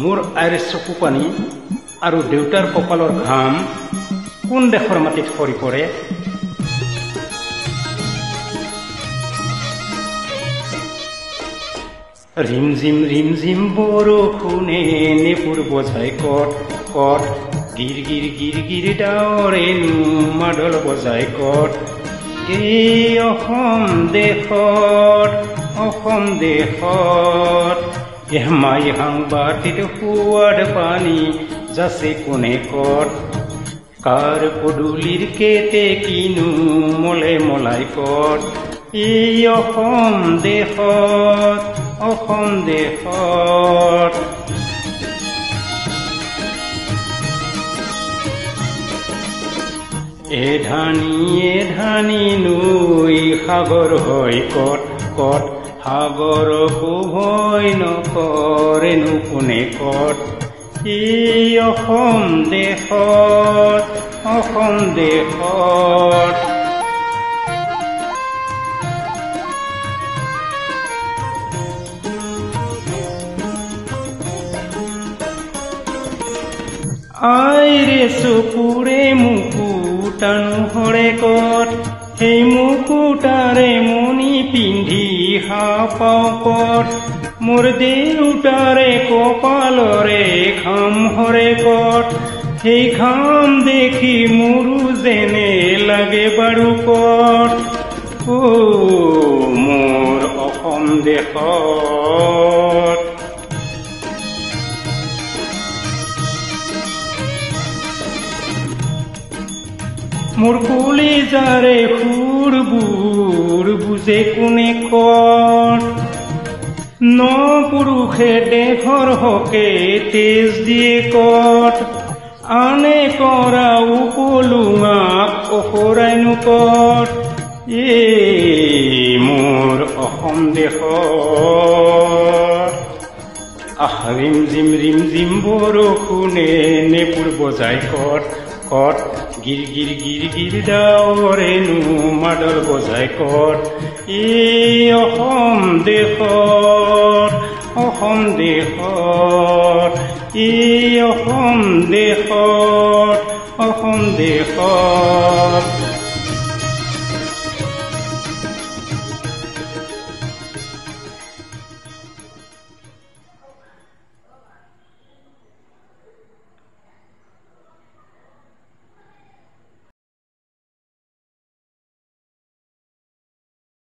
মোৰ আইৰ চকু পানী আৰু দেউতাৰ কপালৰ ঘাম কোন দেশৰ মাটিত সৰি পৰে? ৰিমঝিম বৰষুণে নেপুৰ বজাই কট কট, গিৰ গিৰ গিৰ গিৰ ডাৱৰেনো মাদল বজাই কট। এই অসম দেশত এমাই সাংবাদিত সোৱাদ পানী যাচে কোনে কট। কাৰ পদূলিৰ কেতে কিনো মলে মলাই কট। এই অসম দেশত এধানি নৈ সাগৰ হয় কট কট, সাগৰকো ভয় নকৰেনো কোনে কট। এই অসম দেশত আইৰে চকুৰে মুকুতানো হৰে কট। সেই মুকুতাৰে মণি পিন্ধি হাপাও কট। মোৰ দেউতাৰে কপালৰে ঘাম হৰে কট। সেই ঘাম দেখি মোৰো যেনে লাগে বাৰু কট। অ মোৰ অসম দেশত মোৰ কলিজাৰে সুৰবোৰ বুজে কোনে কট। ন পুৰুষে দেশৰ হকে তেজ দিয়ে কট। আনে কৰা উপলুঙাক অসৰাইনো কট। এই মোৰ অসম দেশত ৰিমঝিম বৰষুণে নেপুৰ বজাই কট কট, গিৰ গিৰ গিৰ গিৰ ডাৱৰেনো মাদল বজাই কট। এই অসম দেশত এই অসম দেশত